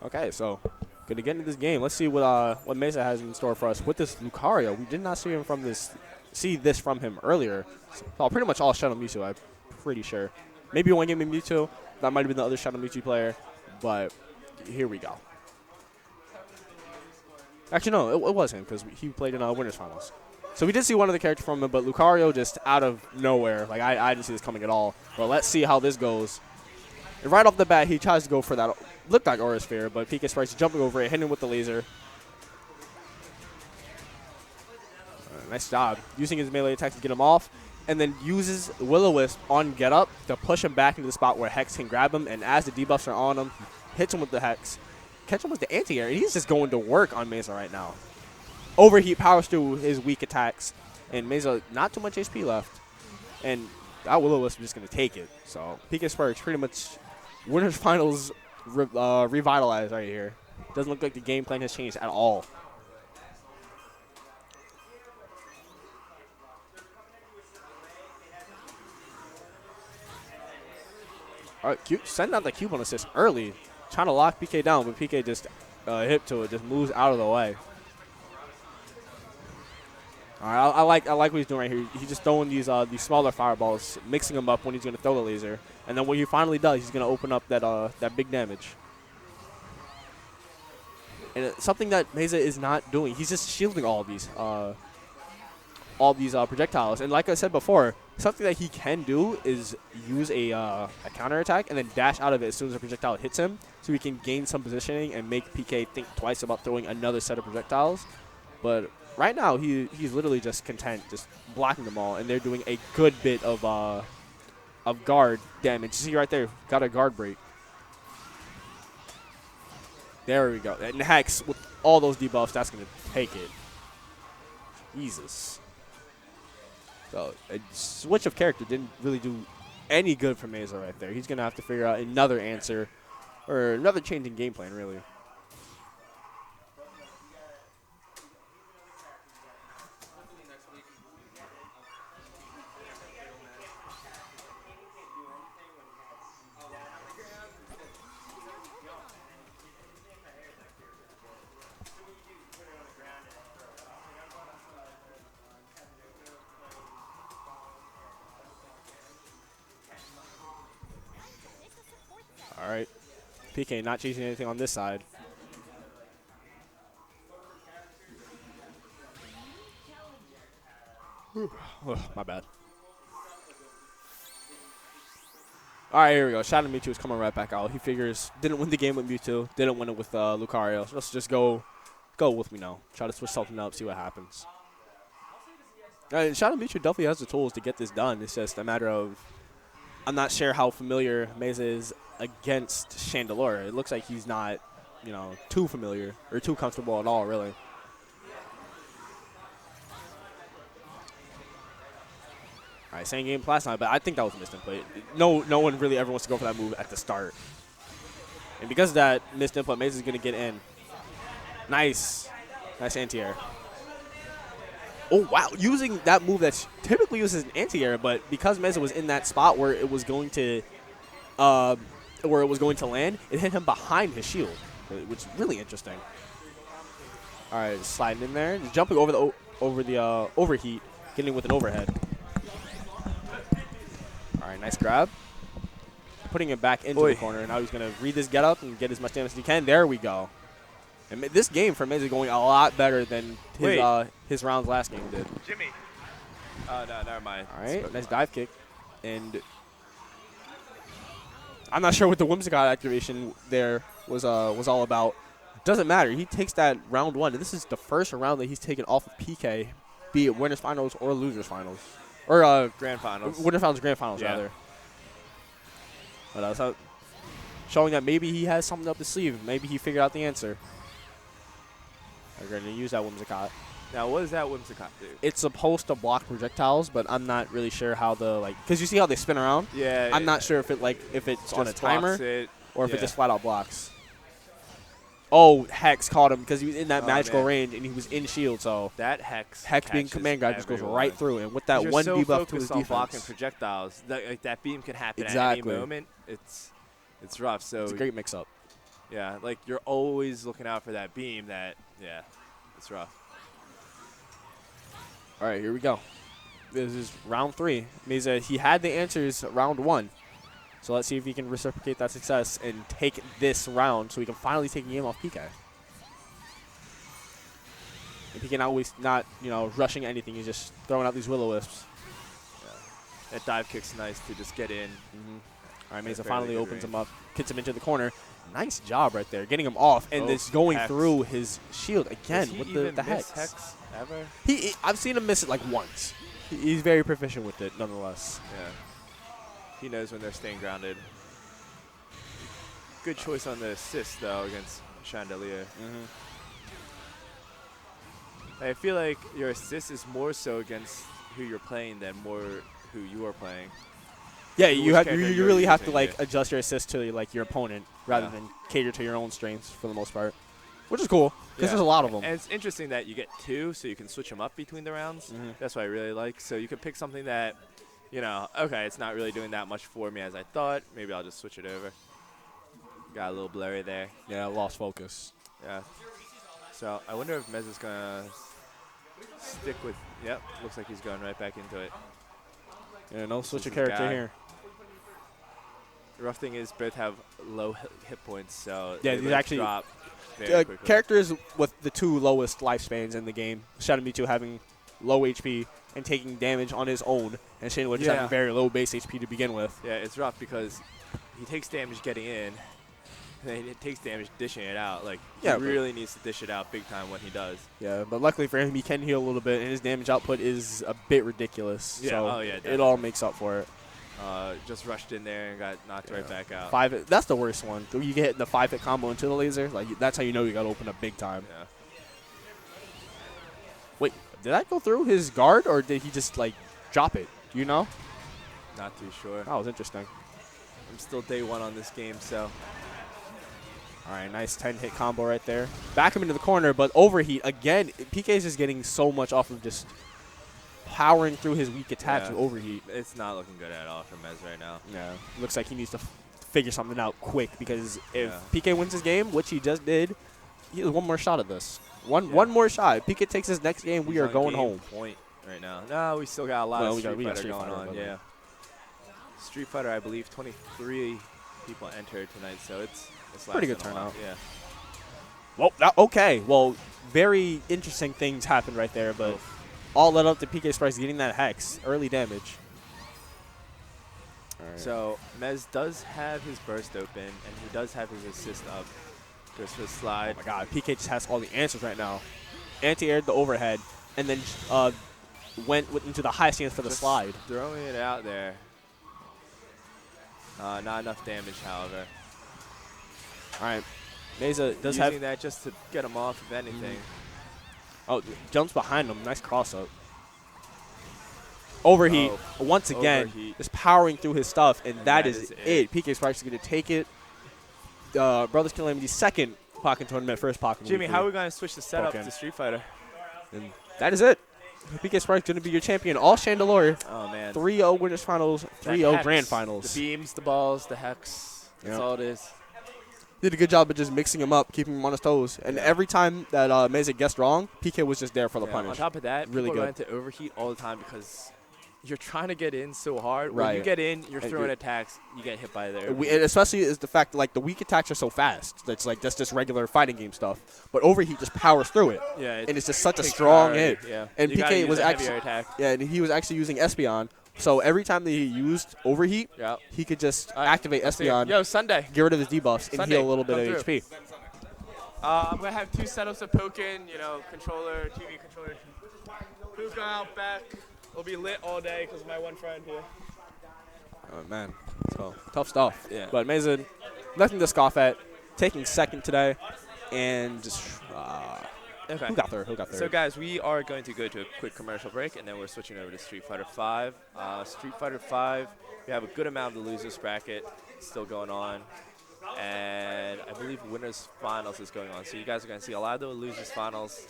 Okay, so going to get into this game. Let's see what Mezza has in store for us with this Lucario. We did not see this from him earlier. So pretty much all Shadow Mewtwo, I'm pretty sure. Maybe one game in Mewtwo. That might have been the other Shadow Mewtwo player, but here we go. Actually, no, it was him because he played in Winners Finals. So we did see one of the characters from him, but Lucario just out of nowhere. Like, I didn't see this coming at all. But let's see how this goes. And right off the bat, he tries to go for that. Looked like Aura Sphere, but PKSparkxx jumping over it, hitting him with the laser. Nice job. Using his melee attacks to get him off. And then uses Will-O-Wisp on Get Up to push him back into the spot where Hex can grab him. And as the debuffs are on him, hits him with the Hex. Catch him with the anti-air, and he's just going to work on Mezza right now. Overheat powers through his weak attacks, and Mezza not too much HP left. And that Will-O-Wisp is just going to take it. So PKSparkxx pretty much Winners Finals revitalized right here. Doesn't look like the game plan has changed at all. All right, sending out the Cube on assist early. Trying to lock PK down, but PK just hip to it, just moves out of the way. All right, I like what he's doing right here. He's just throwing these smaller fireballs, mixing them up when he's going to throw the laser, and then when he finally does, he's going to open up that big damage. And it's something that Mezza is not doing. He's just shielding all these projectiles. And like I said before, something that he can do is use a counterattack and then dash out of it as soon as a projectile hits him, so he can gain some positioning and make PK think twice about throwing another set of projectiles. But right now, he's literally just content, just blocking them all, and they're doing a good bit of guard damage. See right there, got a guard break. There we go. And Hex, with all those debuffs, that's going to take it. Jesus. So a switch of character didn't really do any good for Mezza right there. He's going to have to figure out another answer or another change in game plan, really. All right. PK not chasing anything on this side. Oh, my bad. All right, here we go. Shadow Mewtwo is coming right back out. He figures didn't win the game with Mewtwo, didn't win it with Lucario. So let's just go with me now. Try to switch something up, see what happens. Shadow Mewtwo definitely has the tools to get this done. It's just a matter of I'm not sure how familiar Mezza is against Chadelure. It looks like he's not, too familiar or too comfortable at all, really. All right, same game last time, but I think that was a missed input. No one really ever wants to go for that move at the start. And because of that missed input, Mezza's going to get in. Nice anti-air. Oh, wow. Using that move that's typically used as an anti-air, but because Mezza was in that spot where it was going to land, it hit him behind his shield, which is really interesting. All right, just sliding in there, just jumping over the overheat, getting with an overhead. All right, nice grab. Putting it back into the corner. Now he's going to read this get up and get as much damage as he can. There we go. And this game for Mezza is going a lot better than his rounds last game did. Jimmy. Oh, no, never mind. All right, nice dive kick. And I'm not sure what the Whimsicott activation there was all about. Doesn't matter. He takes that round one. And this is the first round that he's taken off of PK, be it Winners Finals or Losers Finals. Or Grand Finals. Winners Finals, Grand Finals, rather. But so showing that maybe he has something up his sleeve. Maybe he figured out the answer. They're going to use that Whimsicott. Now, what does that Whimsicott do? It's supposed to block projectiles, but I'm not really sure how because you see how they spin around? Yeah. I'm not sure if it's on a timer or if it just flat out blocks. Oh, Hex caught him because he was in that magical range and he was in shield, so that Hex being command guard just goes right through, and with that one debuff to his defense. Blocking projectiles, that beam can happen at any moment. It's rough. So it's a great mix-up. Yeah, like you're always looking out for that beam. Yeah, it's rough. All right, here we go. This is round 3. Mezza, he had the answers round 1. So let's see if he can reciprocate that success and take this round so we can finally take a game off PK. If he can always not, rushing anything, he's just throwing out these Will-O-Wisps. Yeah. That dive kick's nice to just get in. All right, Mezza finally opens him up, kicks him into the corner. Nice job right there, getting him off, and this going through his shield again with the hex. Hex ever? I've seen him miss it like once. He's very proficient with it, nonetheless. Yeah. He knows when they're staying grounded. Good choice on the assist, though, against Chadelure. I feel like your assist is more so against who you're playing than more who you are playing. Yeah, you really have to adjust your assist to your opponent rather than cater to your own strengths for the most part, which is cool because there's a lot of them. And it's interesting that you get 2, so you can switch them up between the rounds. That's what I really like. So you can pick something that, okay, it's not really doing that much for me as I thought. Maybe I'll just switch it over. Got a little blurry there. Yeah, lost focus. Yeah. So I wonder if Mezza's gonna stick with. Yep, looks like he's going right back into it. Yeah, no switch of character here. The rough thing is both have low hit points, so yeah, they these actually drop very quickly. Characters with the 2 lowest lifespans in the game. Mewtwo having low HP and taking damage on his own, and Chadelure just having very low base HP to begin with. Yeah, it's rough because he takes damage getting in, and then he takes damage dishing it out. Like, he really needs to dish it out big time when he does. Yeah, but luckily for him, he can heal a little bit, and his damage output is a bit ridiculous. Yeah, so it all makes up for it. Just rushed in there and got knocked right back out. 5-hit, that's the worst one. You get the 5-hit combo into the laser. That's how you know you got to open up big time. Yeah. Wait, did that go through his guard, or did he just drop it? Do you know? Not too sure. That was interesting. I'm still day 1 on this game, so. All right, nice 10-hit combo right there. Back him into the corner, but overheat again. PK is just getting so much off of just powering through his weak attacks with overheat. It's not looking good at all for Mez right now. Yeah, looks like he needs to figure something out quick because if PK wins his game, which he just did, he has one more shot at this. One more shot. If PK takes his next game, we are going home. Point right now. No, we still got a lot of Street Fighter going on. Yeah. Street Fighter, I believe 23 people entered tonight, so it's pretty good turnout. Yeah. Well, okay. Well, very interesting things happened right there, but all led up to PKSparkxx getting that hex, early damage. All right. So Mez does have his burst open, and he does have his assist up. Just for the slide. Oh my God, PK just has all the answers right now. Anti-aired the overhead, and then went into the high stance for the slide. Throwing it out there. Not enough damage, however. All right. Mezza does using that just to get him off, if anything. Oh, jumps behind him. Nice cross-up. Overheat. Once again, just powering through his stuff, and that is it. PKSparkxx is going to take it. Brothers Calamity's second Pokken tournament, first Pokken. Jimmy, how are we going to switch the setup to Street Fighter? And that is it. PKSparkxx going to be your champion. All Chadelure. Oh, man. 3-0 winners finals, 3-0 grand finals. The beams, the balls, the hex. That's all it is. Did a good job of just mixing him up, keeping him on his toes. And every time that Mezza guessed wrong, PK was just there for the punish. On top of that, really people good. run into overheat all the time because you're trying to get in so hard. Right. When you get in, you're throwing attacks, you get hit by there. And especially is the fact that the weak attacks are so fast. That's that's just regular fighting game stuff. But overheat just powers through it. Yeah, and it's just such a strong hit. Yeah. And you PK was actually attack. Yeah, and he was actually using Espeon. So every time that he used overheat, he could just activate Espeon. Yo, Sunday. Get rid of his debuffs and heal a little bit of HP. I'm going to have 2 setups of Pokken, controller, TV controller. Who's going out back? It'll be lit all day because of my one friend here. Oh, man. So, tough stuff. Yeah. But Mezza, nothing to scoff at. Taking second today. And just, okay. Who got third? So, guys, we are going to go to a quick commercial break, and then we're switching over to Street Fighter V. Street Fighter V, we have a good amount of the losers bracket still going on. And I believe winners finals is going on. So you guys are going to see a lot of the losers finals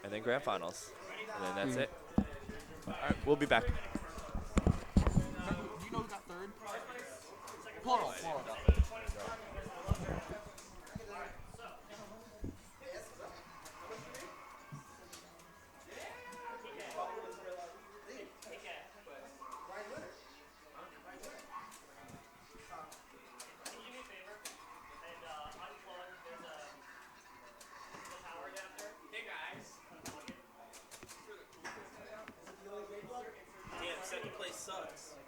and then grand finals. And then that's it. All right, we'll be back. Do you know who got third? Plural.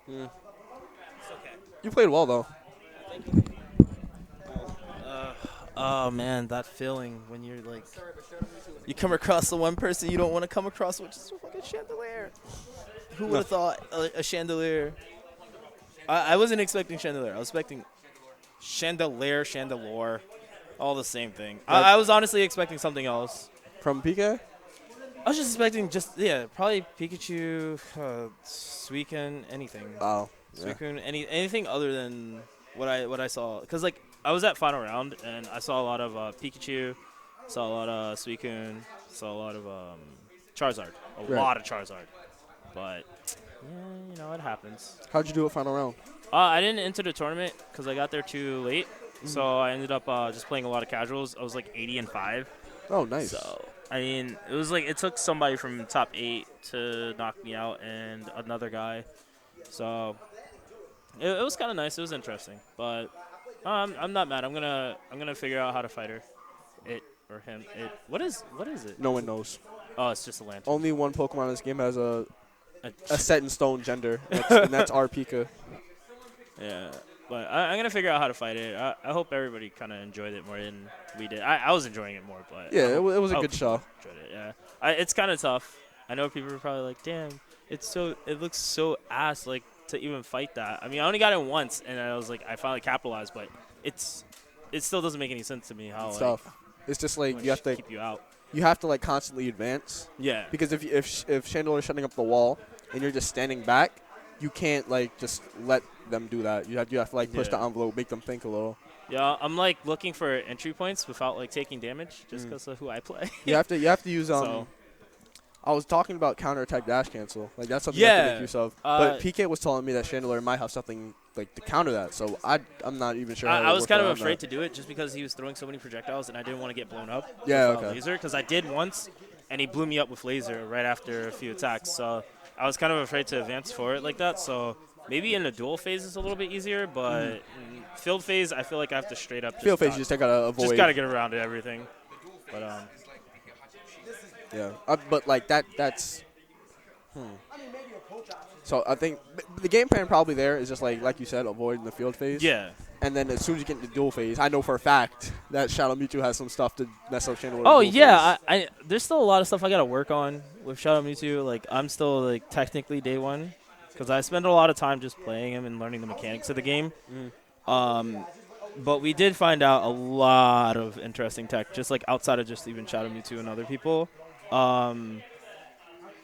Mm. It's okay. You played well though. Oh man, that feeling when you're like, you come across the one person you don't want to come across, which is fucking Chadelure. Who would have thought a Chadelure? I wasn't expecting Chadelure. I was expecting Chandelure, all the same thing. I was honestly expecting something else. From PK? I was just expecting probably Pikachu, Suicune, anything. Oh. Yeah. Suicune, anything other than what I saw. Because like I was at final round and I saw a lot of Pikachu, saw a lot of Suicune, saw a lot of Charizard, lot of Charizard. But yeah, it happens. How'd you do at final round? I didn't enter the tournament because I got there too late. So I ended up just playing a lot of casuals. I was like 80-5. Oh, nice. So I mean, it was like it took somebody from top 8 to knock me out and another guy. So it was kind of nice. It was interesting, but I'm not mad. I'm gonna figure out how to fight her, it or him. It. What is it? No one knows. Oh, it's just a lantern. Only one Pokemon in this game has a set in stone gender, and that's our Pika. Yeah, but I'm gonna figure out how to fight it. I hope everybody kind of enjoyed it more than we did. I was enjoying it more, but Yeah, it was a good show. Enjoyed it. Yeah, it's kind of tough. I know people are probably like, "Damn, it looks so ass like to even fight that." I mean, I only got it once, and I was like, I finally capitalized, but it still doesn't make any sense to me how It's tough. It's just like you have to keep you out. You have to like constantly advance. Yeah. Because if Chandelure is shutting up the wall and you're just standing back, you can't like just let them do that. You have to like push the envelope, make them think a little. Yeah, I'm like looking for entry points without like taking damage just because of who I play. you have to use So. I was talking about counterattack dash cancel. Like that's something you have to make use of. But PK was telling me that Chandelure might have something like to counter that. So I'm not even sure. I was kind of afraid to do it just because he was throwing so many projectiles and I didn't want to get blown up. Yeah, with, okay. Laser, because I did once, and he blew me up with laser right after a few attacks. So I was kind of afraid to advance for it like that. So maybe in the duel phase it's a little bit easier, but in field phase I feel like I have to straight up. Field phase you just gotta avoid. Just gotta get around it, everything. But yeah, but like that's. So I think the game plan probably there is just like you said, avoiding the field phase. Yeah. And then as soon as you get into duel phase, I know for a fact that Shadow Mewtwo has some stuff to mess up Chandelure. Oh yeah, I there's still a lot of stuff I gotta work on with Shadow Mewtwo. Like I'm still like technically day one, because I spend a lot of time just playing him and learning the mechanics of the game. But we did find out a lot of interesting tech, just like outside of just even Shadow Mewtwo and other people.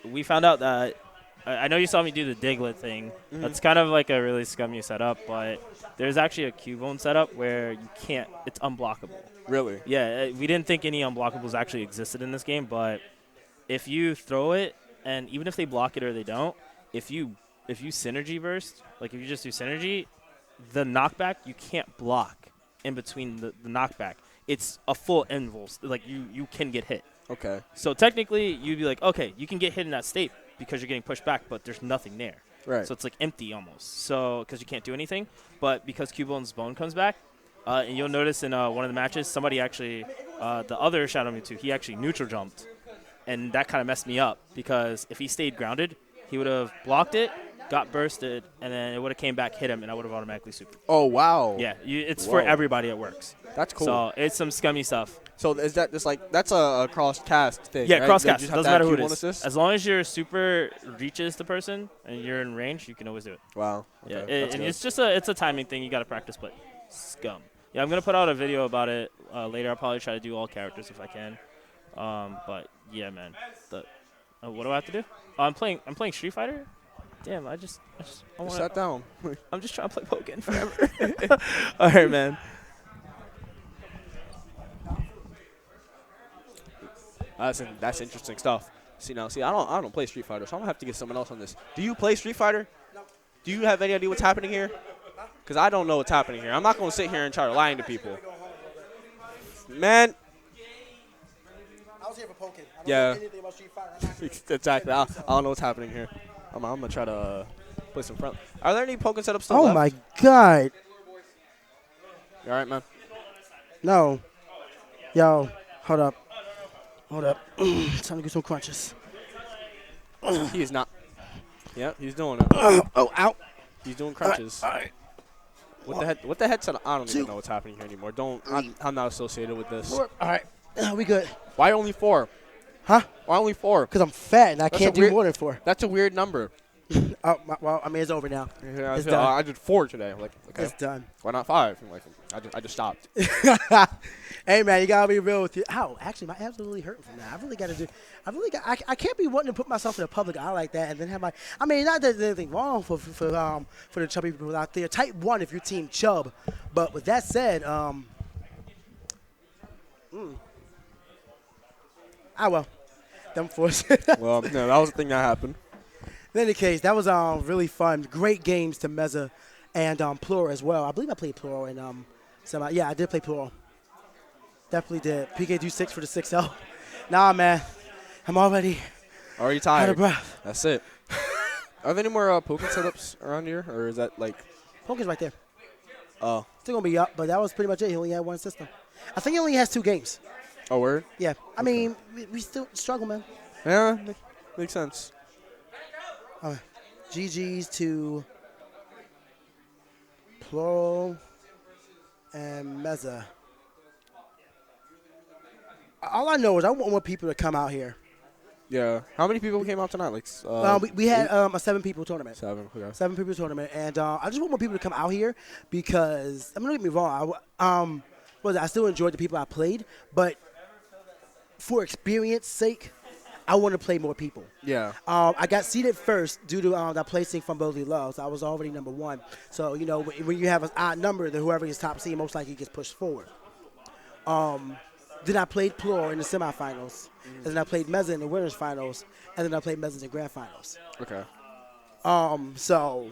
We found out that I know you saw me do the Diglett thing. That's kind of like a really scummy setup, but there's actually a Cubone setup where you can't. It's unblockable. Really? Yeah, we didn't think any unblockables actually existed in this game, but if you throw it, and even if they block it or they don't, if you synergy burst, like if you just do synergy, the knockback you can't block in between the knockback. It's a full involve. Like you can get hit. Okay. So technically, you'd be like, okay, you can get hit in that state because you're getting pushed back, but there's nothing there. Right. So it's like empty almost. So because you can't do anything, but because Cubone's bone comes back, and you'll notice in one of the matches, somebody actually, the other Shadow Mewtwo, he actually neutral jumped, and that kind of messed me up because if he stayed grounded, he would have blocked it, got bursted, and then it would have came back, hit him, and I would have automatically super. Oh wow. Yeah, it's for everybody. It works. That's cool. So it's some scummy stuff. So is that just like that's a cross cast thing? Yeah, right? cross cast. Doesn't Doesn't matter who it is. Assist? As long as your super reaches the person and you're in range, you can always do it. Wow. Okay. Yeah, and it's just a timing thing. You got to practice, but scum. Yeah, I'm gonna put out a video about it later. I'll probably try to do all characters if I can. But yeah, man. What do I have to do? Oh, I'm playing Street Fighter. Damn, I want. Sat down. I'm just trying to play Pokken forever. All right, man. That's interesting stuff. See, I don't play Street Fighter, so I'm gonna have to get someone else on this. Do you play Street Fighter? Do you have any idea what's happening here? Because I don't know what's happening here. I'm not gonna sit here and try to lie to people. Man. I was here for Pokken. I don't Yeah. know anything about Street Fighter. Exactly. I don't know what's happening here. I'm gonna try to play some front. Are there any Pokken setups still Oh left? my God. You all right, man? No. Yo, hold up. Time to get some crunches. He is not. Yep, he's doing it. Oh, out. He's doing crunches. All right. What the headset? I don't even know what's happening here anymore. I'm not associated with this. 4. All right. We good. Why only 4? Huh? Why only 4? Because I'm fat and I That's can't a do weird- more than 4. That's a weird number. Well, I mean, it's over now. Yeah, It's done. I did 4 today. I'm like, okay, It's done. why not 5? I'm like, I just stopped. Hey, man, you got to be real with you. Ow, actually, my abs are really hurting from that. I can't be wanting to put myself in a public eye like that and then have I mean, not that there's anything wrong for the chubby people out there. Type 1 if you're Team Chub. But with that said, well, them force. Well, no, that was the thing that happened. In any case, that was really fun. Great games to Mezza and Plural as well. I believe I played Plural in semi. Yeah, I did play Plural. Definitely did. PK do 6 for the 6-0. Nah, man. I'm already Already out tired. of breath. That's it. Are there any more Pokken setups around here, or is that like? Pokken's right there. Oh. Still going to be up, but that was pretty much it. He only had one system. I think he only has 2 games. Oh, word? Yeah. I mean, we still struggle, man. Yeah, makes sense. GG's to Plural and Mezza. All I know is I want more people to come out here. Yeah. How many people came out tonight? Like, We had a 7-people tournament. 7. Okay. 7-people tournament, and I just want more people to come out here because, I mean, don't get me wrong, I still enjoyed the people I played, but for experience sake, I want to play more people. Yeah. I got seeded first due to that placing from Bodley Love, so I was already number 1. So, you know, when you have an odd number, then whoever is top seed most likely gets pushed forward. Then I played Plural in the semifinals, and then I played Mezza in the winners finals, and then I played Mezza in the grand finals. Okay. So